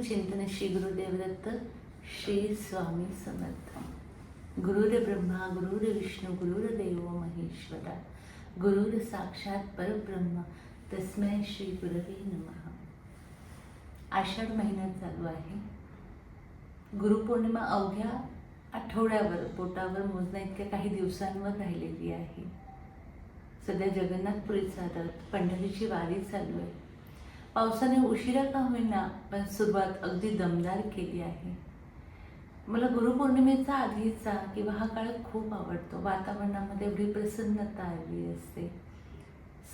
चिंतन श्री गुरुदेव दत्त श्री स्वामी समर्थ। गुरुर ब्रह्मा गुरुर विष्णू गुरुर्देव महेश्वरा गुरुर साक्षात परब्रह्म तस्मै श्री गुरवे नमः। आषाढ महिन्यात चालू आहे। गुरुपौर्णिमा अवघ्या आठवड्यावर पोटावर मोजण्या इतक्या काही दिवसांवर राहिलेली आहे। सध्या जगन्नाथपुरीचा रथ पंढरीची वारी चालू आहे। पावसाने उशिरा का होईना पण सुरुवात अगदी दमदार केली आहे। मला गुरुपौर्णिमेचा आधीचा किंवा हा काळ खूप आवडतो। वातावरणामध्ये एवढी प्रसन्नता आली असते।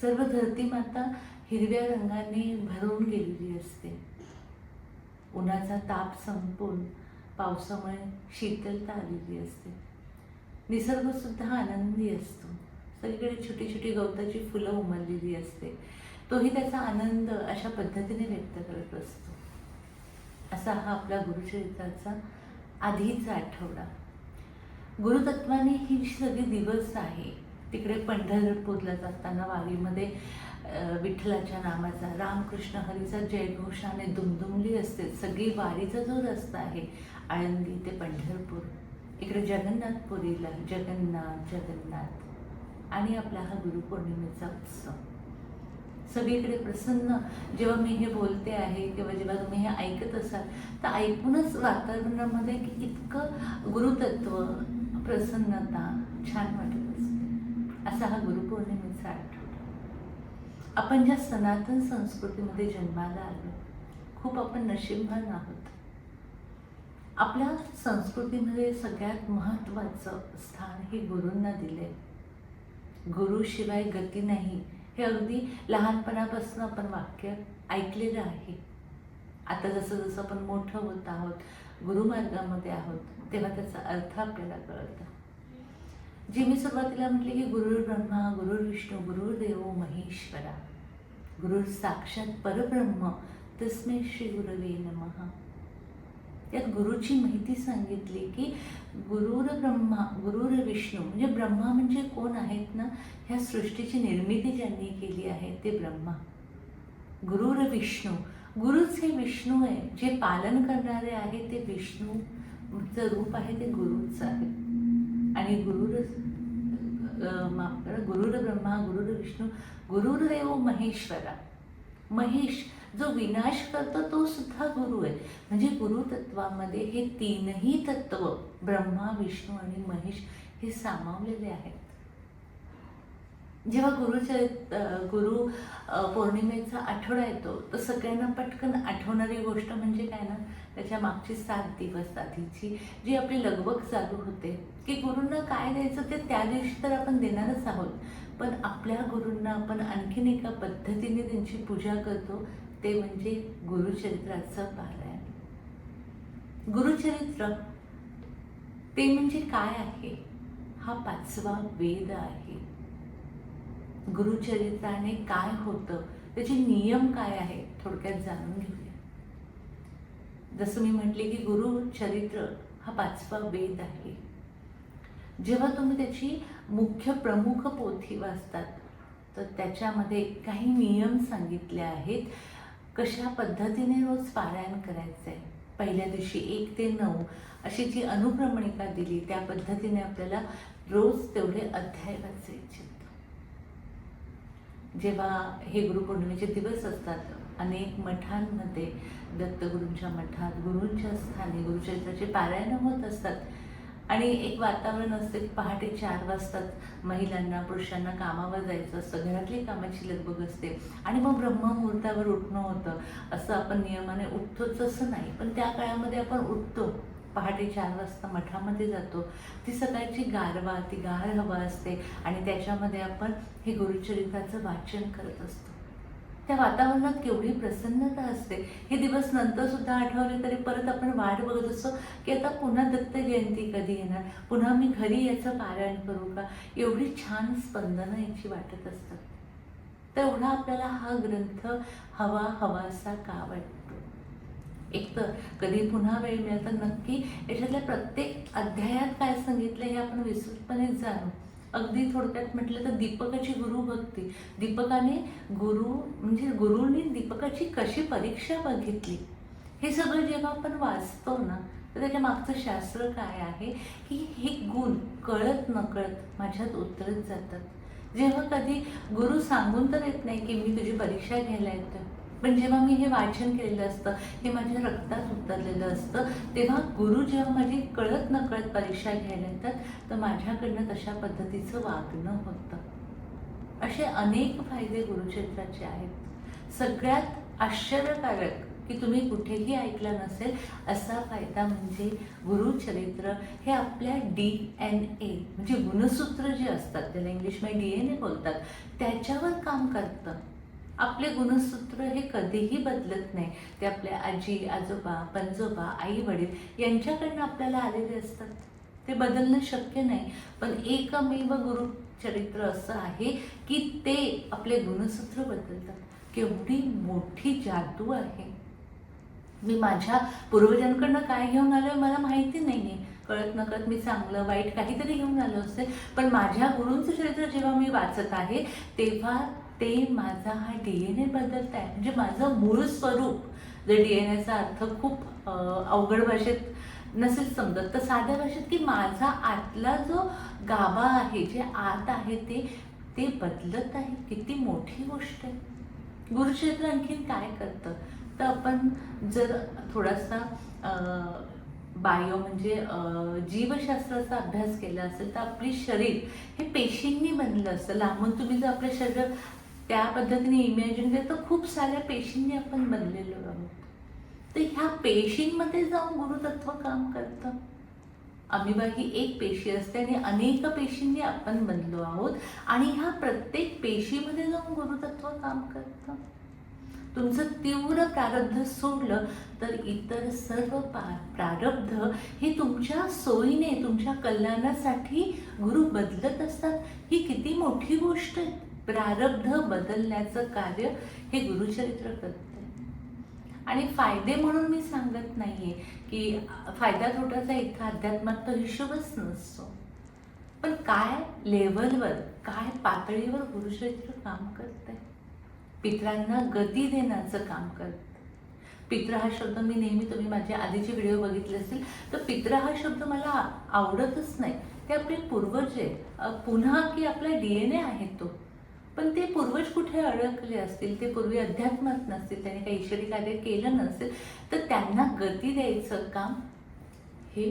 सर्व धरती माता हिरव्या रंगाने भरून गेलेली असते। उन्हाचा ताप संपून पावसामुळे शीतलता आलेली असते। निसर्ग सुद्धा आनंदी असतो। सगळीकडे छोटी छोटी गवताची फुलं उमललेली असते। तोही त्याचा आनंद अशा पद्धतीने व्यक्त करत असतो। असा हा आपला गुरुचरित्राचा आधीचा आठवडा। गुरुतत्वाने ही सगळी दिवस आहे। तिकडे पंढरपूरला जाताना वारीमध्ये विठ्ठलाच्या नामाचा रामकृष्ण हरीचा जयघोषाने दुमदुमली असते। सगळी वारीचा जो रस्ता आहे आळंदी ते पंढरपूर, इकडे जगन्नाथपुरीला जगन्नाथ जगन्नाथ आणि आपला हा गुरुपौर्णिमेचा उत्सव। सगळीकडे प्रसन्न। जेव्हा मी हे बोलते आहे किंवा जेव्हा तुम्ही हे ऐकत असाल तर ऐकूनच वातावरणामध्ये इतकं गुरुतत्व प्रसन्नता छान वाटत असते। असा हा गुरुपौर्णिमेचा आठवडा। आपण ज्या सनातन संस्कृतीमध्ये जन्माला आलो, खूप आपण नशीबवान आहोत। आपल्या संस्कृतीमध्ये सगळ्यात महत्त्वाचं स्थान हे गुरूंना दिले। गुरुशिवाय गती नाही हे अगदी लहानपणापासून आपण वाक्य ऐकलेलं आहे। आता जसं जसं आपण मोठं होत आहोत, गुरुमार्गामध्ये आहोत, तेव्हा त्याचा अर्थ आपल्याला कळतो। जे मी सुरुवातीला म्हटले की गुरुर ब्रह्मा गुरुर विष्णू गुरुर्देव महेश्वरा गुरुर साक्षात परब्रह्म तस्मै श्री गुरवे नमः। यात गुरुची माहिती सांगितली की गुरुर ब्रह्मा गुरुर विष्णू म्हणजे ब्रह्मा म्हणजे कोण आहेत ना, ह्या सृष्टीची निर्मिती ज्यांनी केली आहे ते ब्रह्मा। गुरुर विष्णू, गुरुच हे विष्णू आहे। जे पालन करणारे आहे ते विष्णूचं रूप आहे, ते गुरुच आहे। आणि गुरुर ब्रह्मा गुरुर विष्णू गुरुर्देव महेश्वरा। महेश जो विनाश करतो तो सुद्धा गुरु आहे। म्हणजे गुरुतत्वामध्ये हे तीनही तत्व ब्रह्मा विष्णू आणि महेश हे सामावलेले आहेत। जेव्हा गुरु पौर्णिमेचा आठवडा येतो तर सगळ्यांना पटकन आठवणारी गोष्ट म्हणजे काय ना, त्याच्या मागची 7 दिवस आधीची जी आपली लगबग चालू होते की गुरूंना काय द्यायचं ते त्या दिवशी तर आपण देणारच आहोत, पण आपल्या गुरूंना आपण आणखीन एका पद्धतीने त्यांची पूजा करतो, ते म्हणजे गुरुचरित्राचं पारायण। गुरुचरित्र ते म्हणजे काय आहे? हा 5वा वेद आहे। गुरुचरित्राने काय होतं, त्याचे नियम काय आहे, थोडक्यात जाणून घेऊया। जसं मी म्हटले की गुरुचरित्र हा 5वा वेद आहे। जेव्हा तुम्ही त्याची प्रमुख पोथी वाचतात तर त्याच्यामध्ये काही नियम सांगितले आहेत। कशा पद्धतीने रोज पारायण करायचं आहे। पहिल्या दिवशी 1 ते 9 अशी जी अनुक्रमणिका दिली त्या पद्धतीने आपल्याला रोज तेवढे अध्याय वाचायचे। जेव्हा हे गुरुपौर्णिमेचे दिवस असतात, अनेक मठांमध्ये दत्तगुरूंच्या मठात गुरूंच्या स्थानी गुरुचरित्राचे पारायण होत असतात। आणि एक वातावरण असते की पहाटे 4 वाजता महिलांना पुरुषांना कामावर जायचं असतं, घरातली कामाची लगबग असते आणि मग ब्रह्ममुहूर्तावर उठणं होतं। असं आपण नियमाने उठतोच असं नाही, पण त्या काळामध्ये आपण उठतो, पहाटे 4 वाजता मठामध्ये जातो। ती सकाळची गारवा, ती गार हवा असते आणि त्याच्यामध्ये आपण हे गुरुचरित्राचं वाचन करत असतो। त्या वातावरणात केवढी प्रसन्नता असते। हे दिवस नंतर सुद्धा आठवले तरी परत आपण वाट बघत असतो की आता पुन्हा दत्त जयंती कधी येणार, पुन्हा मी घरी याचं पारायण करू का। एवढी छान स्पंदनं याची वाटत असतात। तेवढा आपल्याला हा ग्रंथ हवासा का वाटतो। एक तर कधी पुन्हा वेळ मिळाला तर नक्की याच्यातल्या प्रत्येक अध्यायात काय सांगितलं हे आपण विस्तृतपणे जाणू। अगदी थोडक्यात म्हटलं तर दीपकाची गुरुभक्ती, दीपकाने गुरुंनी दीपकाची कशी परीक्षा बघितली हे सगळं जेव्हा आपण वाचतो ना, तर त्याच्या मागचं शास्त्र काय आहे की हे गुण कळत नकळत माझ्यात उतरत जातात। जेव्हा कधी गुरु सांगून तर येत नाही की मी तुझी परीक्षा घ्यायला येतोय, पण जेव्हा मी हे वाचन केलेलं असतं, हे माझ्या रक्तात उतरलेलं असतं, तेव्हा गुरु जेव्हा माझी कळत नकळत परीक्षा घ्यायला येतात, तर माझ्याकडनं तशा पद्धतीचं वागणं होतं। असे अनेक फायदे गुरुक्षेत्राचे आहेत। सगळ्यात आश्चर्यकारक की तुम्ही कुठेही ऐकला नसेल असा फायदा म्हणजे गुरुचरित्र हे आपल्या DNA म्हणजे गुणसूत्र जे असतात, त्याला इंग्लिशमध्ये DNA बोलतात, त्याच्यावर काम करतं। आपले गुणसूत्र हे कधीही बदलत नाही, ते आपल्या आजी आजोबा पणजोबा आई वडील यांच्याकडनं आपल्याला आलेले असतात, ते बदलणं शक्य नाही। पण एकमेव गुरुचरित्र असं आहे की ते आपले गुणसूत्र बदलतात। केवढी मोठी जादू आहे। मी माझ्या पूर्वजांकडनं काय घेऊन आलोय मला माहिती नाहीये, कळत नकळत मी चांगलं वाईट काहीतरी घेऊन आलो असते, पण माझ्या गुरूंचं चरित्र जेव्हा मी वाचत आहे तेव्हा ते माझा हा DNA बदलत आहे। म्हणजे माझं मूळ स्वरूप, जर DNAचा अर्थ खूप अवघड भाषेत नसेल समजत, तर साध्या भाषेत की माझा आतला जो गाभा आहे, जे आत आहे ते बदलत आहे। किती मोठी गोष्ट आहे। गुरुक्षेत्र आणखीन काय करतं, तर आपण जर थोडासा बायो म्हणजे जीवशास्त्राचा अभ्यास केला असेल, तर आपली शरीर हे पेशींनी बनलं असतं। लांबून तुम्ही जर आपलं शरीर त्या पद्धतीने इमॅजिन केलं तर खूप साऱ्या पेशींनी आपण बनलेलो आहोत। तर ह्या पेशींमध्ये जाऊन गुरुतत्व काम करतं। अमिबा ही एक पेशी असते आणि अनेक पेशींनी आपण बनलो आहोत, आणि ह्या प्रत्येक पेशीमध्ये जाऊन गुरुतत्व काम करतं। तुमचं तीव्र प्रारब्ध सोडलं तर इतर सर्व प्रारब्ध हे तुमच्या सोयीने तुमच्या कल्याणासाठी गुरु बदलत असतात। ही किती मोठी गोष्ट आहे। प्रारब्ध बदलण्याचं कार्य हे गुरुचरित्र करते। आणि फायदे म्हणून मी सांगत नाहीये की फायदा तोट्याचा इथं अध्यात्मात तो हिशोबच नसतो, पण काय लेवलवर काय पातळीवर गुरुचरित्र काम करते, पितरांना गती देण्याचं काम करतं। पित्र हा शब्द मी नेहमी, तुम्ही माझे आधीचे व्हिडिओ बघितले असतील तर पित्र हा शब्द मला आवडतच नाही। ते आपले पूर्वज आहे, पुन्हा की आपला DNA आहे तो, पण ते पूर्वज कुठे अडकले असतील, ते पूर्वी अध्यात्मात नसतील, त्याने काही ईश्वरी कार्य केलं नसेल, तर त्यांना गती द्यायचं काम हे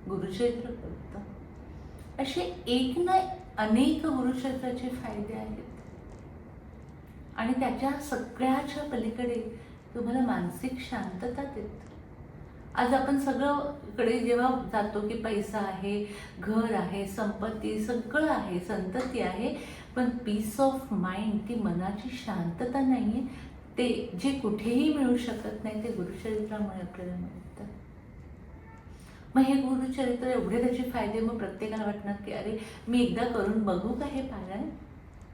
गुरुचरित्र करतं। असे एक ना अनेक गुरुचरित्राचे फायदे आहेत, आणि त्याच्या सगळ्याच्या पलीकडे तुम्हाला मानसिक शांतता देतं। आज आपण सगळीकडे जेव्हा जातो की पैसा आहे, घर आहे, संपत्ती सगळं आहे, संतती आहे, पण पीस ऑफ माइंड, ती मनाची शांतता नाहीये, ते जे कुठेही मिळू शकत नाही, ते गुरुचरित्रामुळे आपल्याला मिळतं। मग हे गुरुचरित्र एवढे त्याचे फायदे, मग प्रत्येकाला वाटणार की अरे मी एकदा करून बघू का हे पारायण,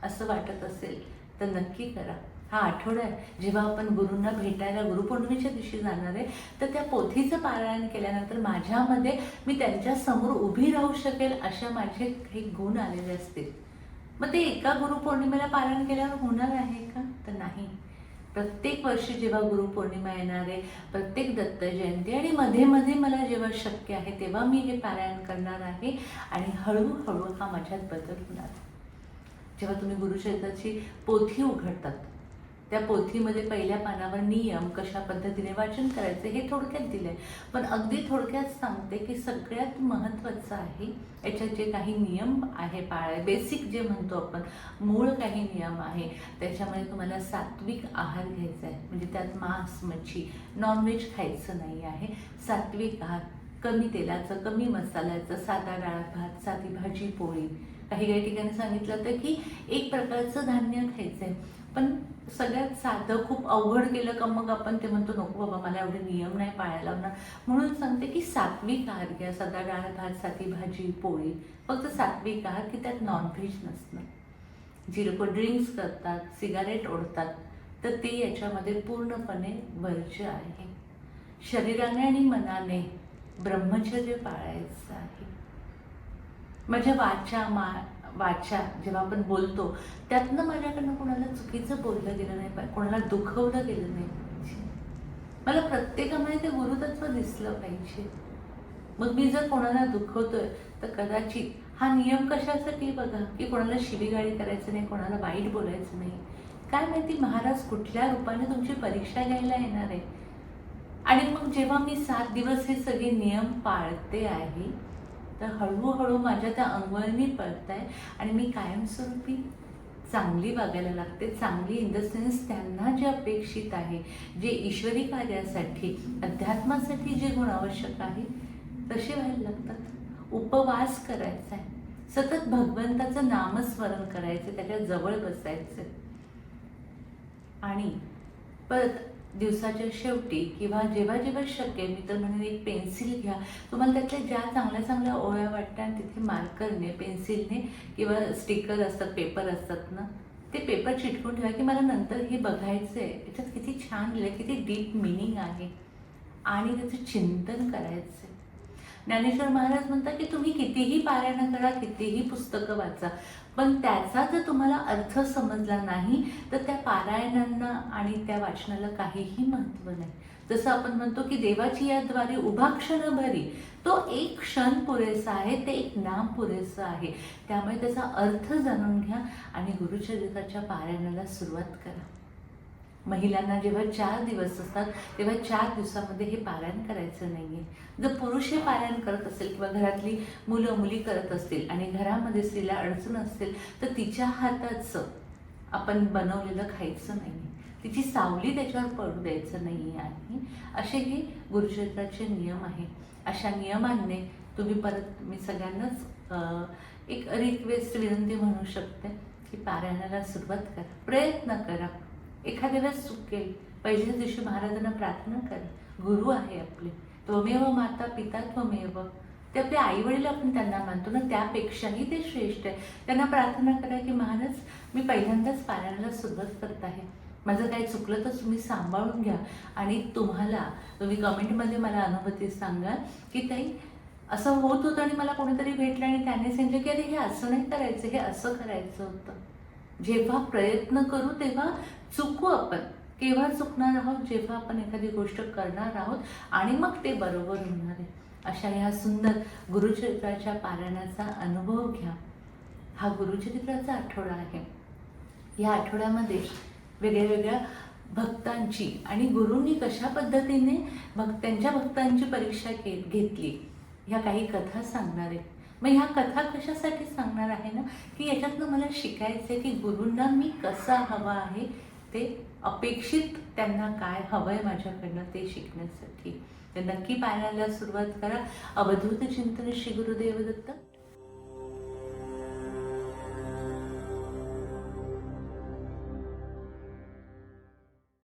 असं वाटत असेल तर नक्की करा। हा आठवडा आहे जेव्हा आपण गुरूंना भेटायला गुरुपौर्णिमेच्या दिवशी जाणार आहे, तर त्या पोथीचं पारायण केल्यानंतर माझ्यामध्ये मी त्यांच्या समोर उभी राहू शकेल अशा माझे काही गुण आलेले असतील। मग ते एका गुरुपौर्णिमेला पारायण केल्यावर होणार आहे का, तर नाही। प्रत्येक वर्षी जेव्हा गुरुपौर्णिमा येणार आहे, प्रत्येक दत्त जयंती आणि मध्ये मध्ये मला जेव्हा शक्य आहे तेव्हा मी हे पारायण करणार आहे, आणि हळूहळू हा माझ्यात बदल होणार। जेव्हा तुम्ही गुरुचरित्राची पोथी उघडतात, त्या पोथीमध्ये पहिल्या पानावर नियम कशा पद्धतीने वाचन करायचे हे थोडक्यात दिलंय, पण अगदी थोडक्यात सांगते की सगळ्यात महत्त्वाचं आहे याच्यात जे काही नियम आहे पाळाय, बेसिक जे म्हणतो आपण, मूळ काही नियम आहे, त्याच्यामध्ये तुम्हाला सात्विक आहार घ्यायचा आहे। म्हणजे त्यात मांस मच्छी नॉनव्हेज खायचं नाही आहे। सात्विक आहार, कमी तेलाचं कमी मसाल्याचं, साधा डाळ भात, साधी भाजी पोळी, काही ठिकाणी सांगितलं होतं की एक प्रकारचं धान्य खायचं आहे, पण सगळ्यात साधं, खूप अवघड केलं का मग आपण ते म्हणतो नको बाबा मला एवढे नियम नाही पाळायला लावणार, म्हणून सांगते की सात्विक आहार घ्या। साधा डाळ भात, साधी भाजी पोळी, फक्त सात्विक आहार की त्यात नॉनव्हेज नसणं। जी लोक ड्रिंक्स करतात, सिगारेट ओढतात, तर ते याच्यामध्ये पूर्णपणे वर्ज्य आहे। शरीराने आणि मनाने ब्रह्मचर्य पाळायचं आहे। माझ्या वाचा जेव्हा आपण बोलतो त्यातनं माझ्याकडनं कोणाला चुकीचं बोललं गेलं नाही पाहिजे, कोणाला दुखवलं गेलं नाही पाहिजे। मला प्रत्येकामध्ये ते गुरुतत्व दिसलं पाहिजे. मग मी जर कोणाला दुखवतोय तर कदाचित हा नियम कशासाठी बघा, की कोणाला शिवीगाळी करायचं नाही, कोणाला वाईट बोलायचं नाही. काय माहिती महाराज कुठल्या रूपाने तुमची परीक्षा घ्यायला येणार आहे. आणि मग जेव्हा मी 7 दिवस हे सगळे नियम पाळते आहे, तर हळूहळू माझ्या त्या अंगवळणी पडताय आणि मी कायमस्वरूपी चांगली वागायला लागते. चांगली इन द सेन्स त्यांना जे अपेक्षित आहे, जे ईश्वरी कार्यासाठी, अध्यात्मासाठी जे गुण आवश्यक आहे तसे व्हायला लागतात. उपवास करायचा आहे, सतत भगवंताचं नामस्मरण करायचं, त्याच्या जवळ बसायचं आणि परत दिवसाच्या शेवटी किंवा जेव्हा जेव्हा शक्य मी तर म्हणेन एक पेन्सिल घ्या. तुम्हाला त्यातल्या ज्या चांगल्या चांगल्या ओळ्या वाटतात आणि तिथे मार्करने, पेन्सिलने किंवा स्टिकर असतात, पेपर असतात ना, ते पेपर चिटकून ठेवा की मला नंतर हे बघायचं आहे, याच्यात किती छान लिहिलं, किती डीप मिनिंग आहे आणि त्याचं चिंतन करायचं आहे. ज्ञानेश्वर महाराज म्हणतात की तुम्ही कितीही पारायण करा, कितीही पुस्तकं वाचा, पण त्याचा जर तुम्हाला अर्थ समजला नाही तर त्या पारायणांना आणि त्या वाचनाला काहीही महत्त्व नाही. जसं आपण म्हणतो की देवाची याद्वारे उभा क्षण भरी, तो एक क्षण पुरेसा आहे, ते एक नाम पुरेसं आहे. त्यामुळे त्याचा अर्थ जाणून घ्या आणि गुरुचरित्राच्या पारायणाला सुरुवात करा. महिलांना जेव्हा 4 दिवस असतात तेव्हा 4 दिवसामध्ये हे पारायण करायचं नाही आहे. जर पुरुष हे पारायण करत असेल किंवा घरातली मुलं मुली करत असतील आणि घरामध्ये स्त्रीला अडचण असेल तर तिच्या हाताचं आपण बनवलेलं खायचं नाही आहे, तिची सावली त्याच्यावर पडू द्यायचं नाही आहे. असे हे गुरुचरित्राचे नियम आहे. अशा नियमांनी तुम्ही परत मी सगळ्यांनाच एक रिक्वेस्ट, विनंती म्हणू शकते की पारायणाला सुरुवात करा, प्रयत्न करा. एखाद्या वेळेस चुकेल, पहिल्याच दिवशी महाराजांना प्रार्थना करा. गुरु आहे आपले, त्वमेव माता पिता त्वमेव, ते आपले आई वडील आपण त्यांना मानतो ना, त्यापेक्षाही ते श्रेष्ठ आहे. त्यांना प्रार्थना करा की महाराज मी पहिल्यांदाच पारायणाला सुरुवात करत आहे, माझं काही चुकलं तर तुम्ही सांभाळून घ्या. आणि तुम्ही कमेंटमध्ये मला अनुभूती सांगा की ताई असं होत होतं आणि मला कोणीतरी भेटलं आणि त्याने सांगितलं की अरे हे असं नाही करायचं, हे असं करायचं होतं. जेव्हा प्रयत्न करू तेव्हा चुकू आपण. केव्हा चुकणार आहोत? जेव्हा आपण एखादी गोष्ट करणार आहोत आणि मग ते बरोबर होणार आहे. अशा ह्या सुंदर गुरुचरित्राच्या पारायणाचा अनुभव घ्या. हा गुरुचरित्राचा आठवडा आहे. या आठवड्यामध्ये वेगळ्या भक्तांची आणि गुरूंनी कशा पद्धतीने त्यांच्या भक्तांची परीक्षा घेतली ह्या काही कथा सांगणार आहे. मग ह्या कथा कशासाठी सांगणार आहे ना, की याच्यातनं मला शिकायचं आहे की गुरूंना मी कसा हवा आहे, ते अपेक्षित त्यांना काय हवं आहे माझ्याकडनं ते शिकण्यासाठी. तर नक्की पारायणाला सुरुवात करा. अवधूत चिंतन श्री गुरुदेव दत्त.